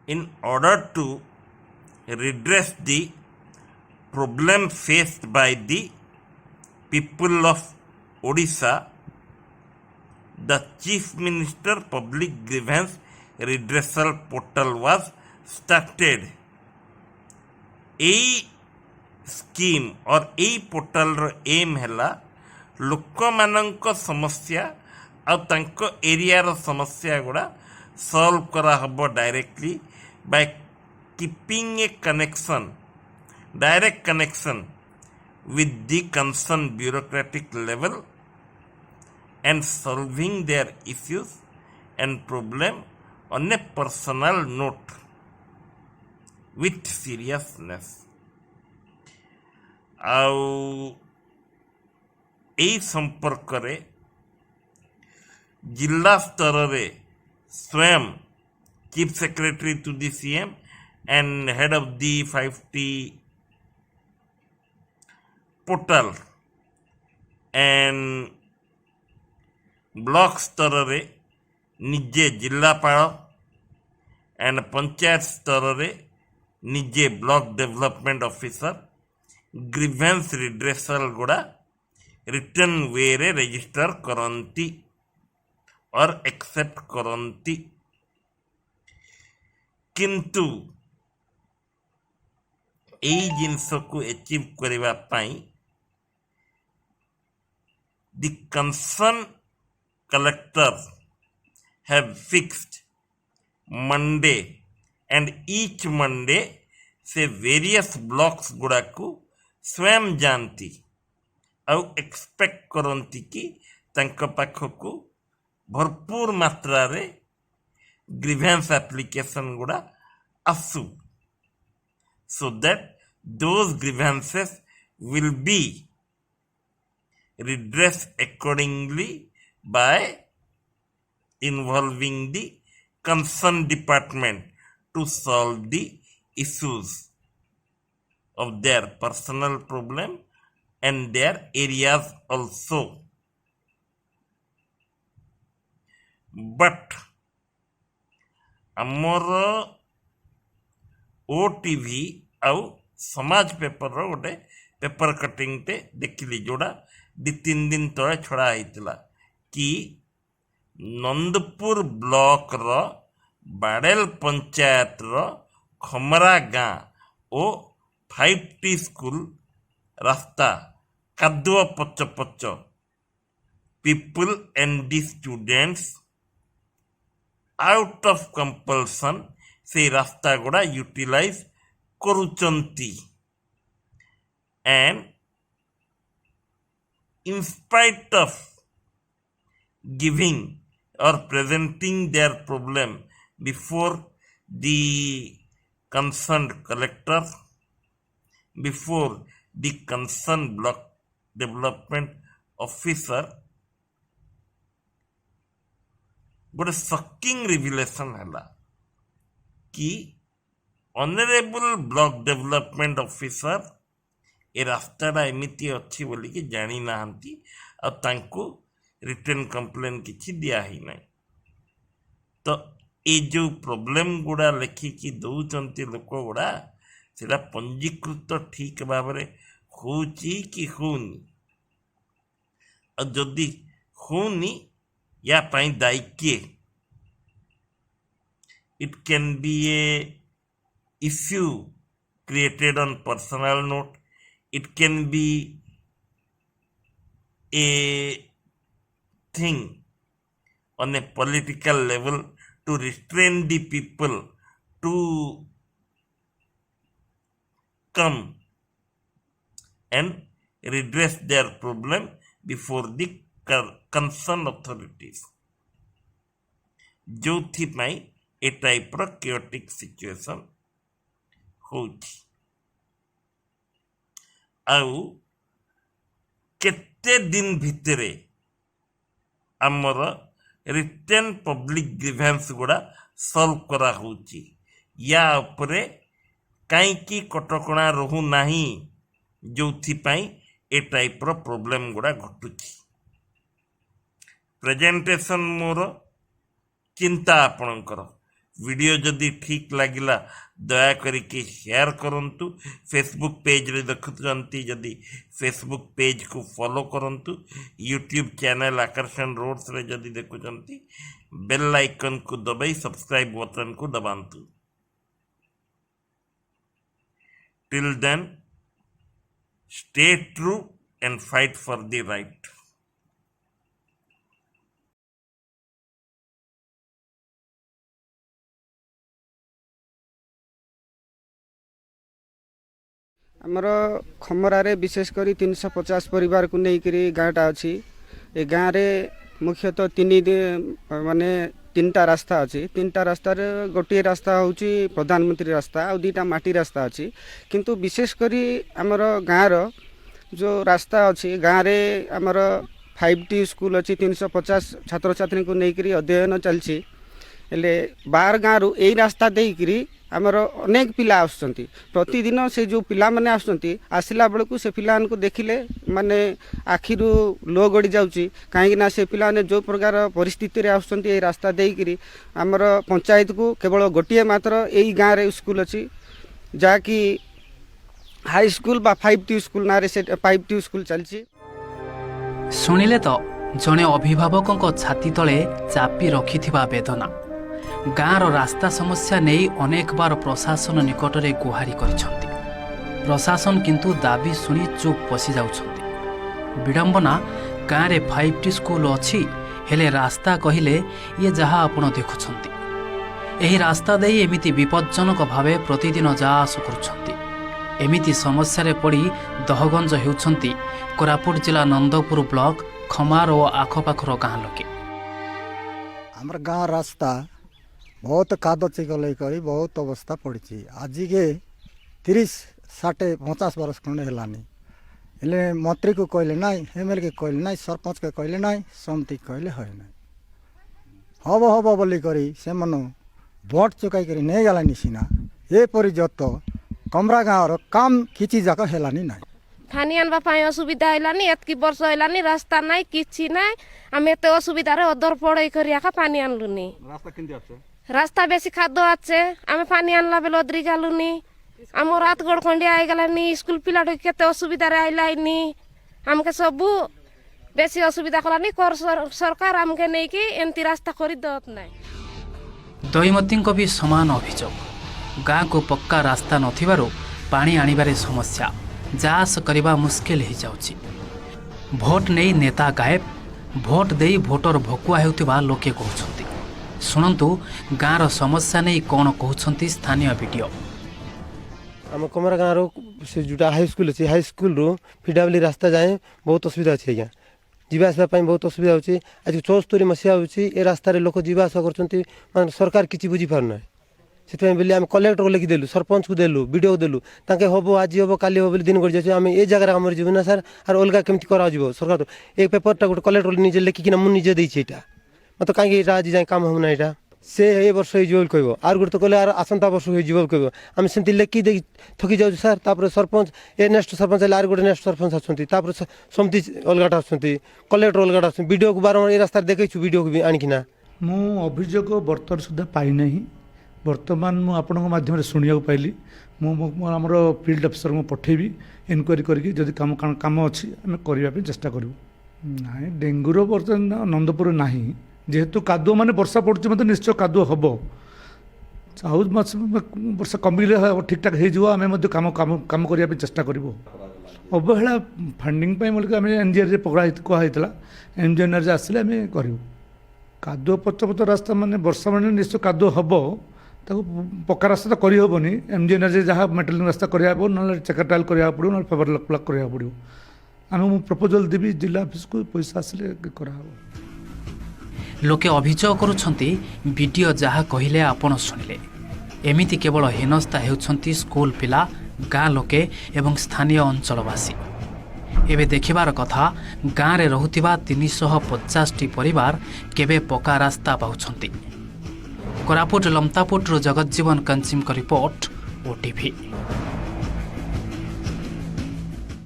in order to redress the problem faced by the people of Odisha, the Chief Minister Public Grievance Redressal Portal was started. এই scheme और ଏଇ ପୋର୍ଟାଲର M ହେଲା ଲୋକମାନଙ୍କ ସମସ୍ୟା ଆଉ ତାଙ୍କ ଏରିଆର ସମସ୍ୟା ଗୁଡ଼ା ସଲ୍ଭ କରାହେବ directly Bai keeping A connection direct connection with the concerned bureaucratic level and solving their issues and problem on a personal note with seriousness. ଆଉ এই ସମ୍ପର୍କରେ ଜିଲ୍ଲା ସ୍ତରରେ ସ୍ୱୟଂ chief secretary to the CM and head of the 5T portal and block स्तରରେ ନିଜେ ଜିଲ୍ଲାପାଳ and panchayat स्तରରେ ନିଜେ block development officer grievance redressal ଗୁଡ଼ା ରିଟର୍ନ ୱେରେ ରେଜିଷ୍ଟର କରନ୍ତି और एक्सेप्ट କରନ୍ତି। କିନ୍ତୁ এই ଜିନିଷକୁ achieve କରିବା ପାଇଁ the concerned collector have fixed Monday and each Monday से various blocks गुड़ाକୁ स्वयं जानती ଆଉ एक्सपेक्ट କରନ୍ତି कि ତାଙ୍କ ପାଖକୁ भरपूर ମାତ୍ରାରେ ଗ୍ରିଭେନ୍ସ application ଗୁଡ଼ା ଆସୁ so that those grievances will be redressed accordingly by involving the concerned department to solve the issues of their personal problem and their areas also. But ଆମର OTV ଆଉ ସମାଜ ପେପରର ଗୋଟେ ପେପର କଟିଂଟେ ଦେଖିଲି ଯୋଉଟା 2-3 ଦିନ ତଳେ ଛଡ଼ା ହେଇଥିଲା କି ନନ୍ଦପୁର ବ୍ଲକର ବାଡ଼େଲ ପଞ୍ଚାୟତର ଖମରା ଗାଁ ଓ 5T ସ୍କୁଲ ରାସ୍ତା କାଦୁଅ ପଚ ପଚ people and the students out of compulsion से रास्ता गुड़ा utilise करुचंती and in spite of giving or presenting their problem before the concerned collector, before the concerned block development officer, ଗୋଟେ ଶକିଂ ରିଭିଲେସନ୍ ହେଲା କି ଅନରେବୁଲ ବ୍ଲକ ଡେଭଲପମେଣ୍ଟ ଅଫିସର ଏ ରାସ୍ତାଟା ଏମିତି ଅଛି ବୋଲିକି ଜାଣିନାହାନ୍ତି ଆଉ ତାଙ୍କୁ ରିଟର୍ନ କମ୍ପ୍ଲେନ୍ କିଛି ଦିଆ ହେଇନାହିଁ। ତ ଏ ଯେଉଁ ପ୍ରୋବ୍ଲେମ୍ ଗୁଡ଼ା ଲେଖିକି ଦେଉଛନ୍ତି ଲୋକ ଗୁଡ଼ା ସେଟା ପଞ୍ଜୀକୃତ ଠିକ୍ ଭାବରେ ହେଉଛି କି ହେଉନି ଆଉ ଯଦି ହେଉନି या ପାଇଁ ଦାୟୀ କିଏ? It can be a issue created on personal note. It can be a thing on a political level to restrain the people to come and redress their problem before the concerned authorities. ଯୋଉଥିପାଇଁ ଏ ଟାଇପ୍ର chaotic situation ହେଉଛି ଆଉ କେତେ ଦିନ ଭିତରେ ଆମର return public grievance ଗୁଡ଼ା solve କରାହେଉଛି ୟା ଉପରେ କାହିଁକି କଟକଣା ରହୁନାହିଁ ଯୋଉଥିପାଇଁ ଏ ଟାଇପ୍ର ପ୍ରୋବ୍ଲେମ୍ ଗୁଡ଼ା ଘଟୁଛି। ପ୍ରେଜେଣ୍ଟେସନ୍ ମୋର ଚିନ୍ତା ଆପଣଙ୍କର वीडियो जदि ठीक लगिला दया करिके शेयर करंतु। फेसबुक पेज रे देखुचंती जदि फेसबुक पेज को फॉलो करंतु। यूट्यूब चैनल आकर्षण रोड्स रे जदि देखुचंती बेल आइकन को दबाई सब्सक्राइब बटन को दबांतु। Till then stay true and fight for the right. आमर खमरारे विशेष करी 350 परिवार को लेकर गाँटा अच्छी ए गाँव रे मुख्यतः माने 3टा रास्ता अच्छी। 3टा रास्ता गोटे रास्ता हूँ प्रधानमंत्री रास्ता और 2टा माटी रास्ता अच्छी। किंतु विशेष करी आमर गाँव जो रास्ता अच्छी गाँव रे आमर 5T स्कूल अच्छी 350 छात्र छात्री को लेकर अध्ययन चलती। बाहर गाँव रु यही रास्ता देकरी आमर अनेक पिला आसुचंती। प्रतिदिन से जो पिला माने आसुचंती आसिला बेलू से पिला को देखिले माने आखिरु लो गड़ी जाउची। कहीं ना से पिला ने जो प्रकार परिस्थिति रे आसुचंती ए रास्ता देकरी आमर पंचायत को केवल गोटे मात्र यही गाँव रे स्कूल अच्छी जहाँकि हाई स्कूल बा 5T स्कूल ना रे 5T स्कूल चलची। शुणिले तो जड़े अभिभावकों छाती तले चापी रखिथिबा वेदना गाँवर रास्ता समस्या नहीं अनेक बार प्रशासन निकट में गुहारी करिसेंती। प्रशासन किंतु दाबी शुणी चुप बसी जाउछंती। विडंबना गाँव में 5T स्कूल अच्छी हेले रास्ता कहिले ये जहाँ आपण देखुछंती। एही रास्ता देई एमिति विपज्जनक भावे प्रतिदिन जा आस करुछंती। एमिति समस्या रे पड़ी दहगंज हेउछंती कोरापुट जिला नंदपुर ब्लॉक खमार और आखपाखर गाँ लोके। आमर गाँव रास्ता बहुत काद चिकल कर बहुत अवस्था पड़ी। आज के 30, 60, 50 बरस खंडे हेलानी हेले मंत्री को कहले ना, एमएलए के कहले ना, सरपंच के कहले ना, समिति कहले है ना हम हम बोली करी से मन भोट चुकाई कर नहीं गलानी सीना एपरी जत कमरा गाँव काम किसी जाक हेलानी ना। पानी आनवा पाई असुविधा हैलानी एतकी वर्ष हैलानी रास्ता नाई किछि नाई आमे एते असुविधा रे अदर पड़ई करिया का पानी आनलुनी। रास्ता किंदी आछे रास्ता बेसी खादो आछे आमे पानी आनला बेल अदरी गालुनी आम रात गोड़ खंडिया आइ गलानी स्कूल पिला केते असुविधा रे आइलानी हमके सबु बेसी असुविधा कलानी कर सरकार हमके नै कि एंती रास्ता करि दत नाई। दईमती भी समान अभियोग गाँ को पक्का रास्ता नथिबारु पानी आनिबारे समस्या जास करवा मुस्किल हो जाउची। भोट नहीं नेता गायब भोट दे भोटर भकुआ होउतिबा लोके कहउछंती। सुनंतु गाँर समस्या नहीं कौन कहउछंती स्थानीय वीडियो। आम कमरा गाँव से जोटा हाई स्कूल अच्छे हाई स्कूल रू फिडावली रास्ता जाए बहुत असुविधा अच्छे आज्ञा जावासवाई बहुत असुविधा होची। आज 74 मसीहा होची ए रास्तार लोक जावास कर सरकार किसी बुझीपारना से बोले आम कलेक्टर को लिखिदेलु सरपंच को देलु वीडियो को देलु ताके हम आज हम काली हम दिन गड़ी जाए आम ए जगह आम जीव ना सार और अलग केमती कर सरकार ए पेपरटा गोटे कलेक्टर निजे लिखिकिना मुझे निजे देछि एटा मत कहीं आज जाए काम होना यहाँ से ए वर्ष हो कह आर गोटे तो कहले आसंता वर्ष हो कह आम सेमती लिखि दे थकी जाऊँ सार तापर sarpanch A next sarpanch are गोटे नेक्स्ट सरपंच आसती समिति अलगाट आसती कलेक्टर अलगाट आस वीडियो को बारंबार ए रास्तार देखु वीडियो को भी आणिकिना मु अभियोग बर्तमान सुधा पाई नहीं। बर्तमान मु आपण माध्यम शुणा पाइली आमर फील्ड अफिसर को पठेबी इनक्वारी करके जदि काम काम अच्छी आम करने चेष्टा करूँ ना। डेंगूर बर्तमान नंदपुर ना जेहेतु कादुआ माने वर्षा पड़ुची मतलब निश्चय कादुआ हम वर्षा कमिले ठीक ठाक हो काम काम काम करने चेष्टा करूँ। अवहेला फंडिंग आम एनजीआर पकड़ा कहला एनजीआर आसिले आम करूँ। कादुआ पच पच रास्ता माने वर्षा माने निश्चय कादुआ हम पक्का रास्ता तो करहबनी एमजीएनआर जहाँ मेटेरियल रास्ता कराया ना चेकर टाइल कराया पड़ो ना फेबर ब्लॉक कराया पड़ो आम प्रपोजल देवी जिला ऑफिस को पैसा आसिले कराहब। लोके अभियोग करुछंती वीडियो जहाँ कहले आपण शुणिले एमिति केवल हेनस्ता हेउछंती स्कूल पिला गाँ लोके एवं स्थानीय अंचलवासी। एबे देखिबार कथा गाँव रे रहुतिबा 350टी परिवार केबे पक्का रास्ता पाउछंती। कोरापुट लमतापुट जगज्जीवन कंचिम रिपोर्ट ओटीवी।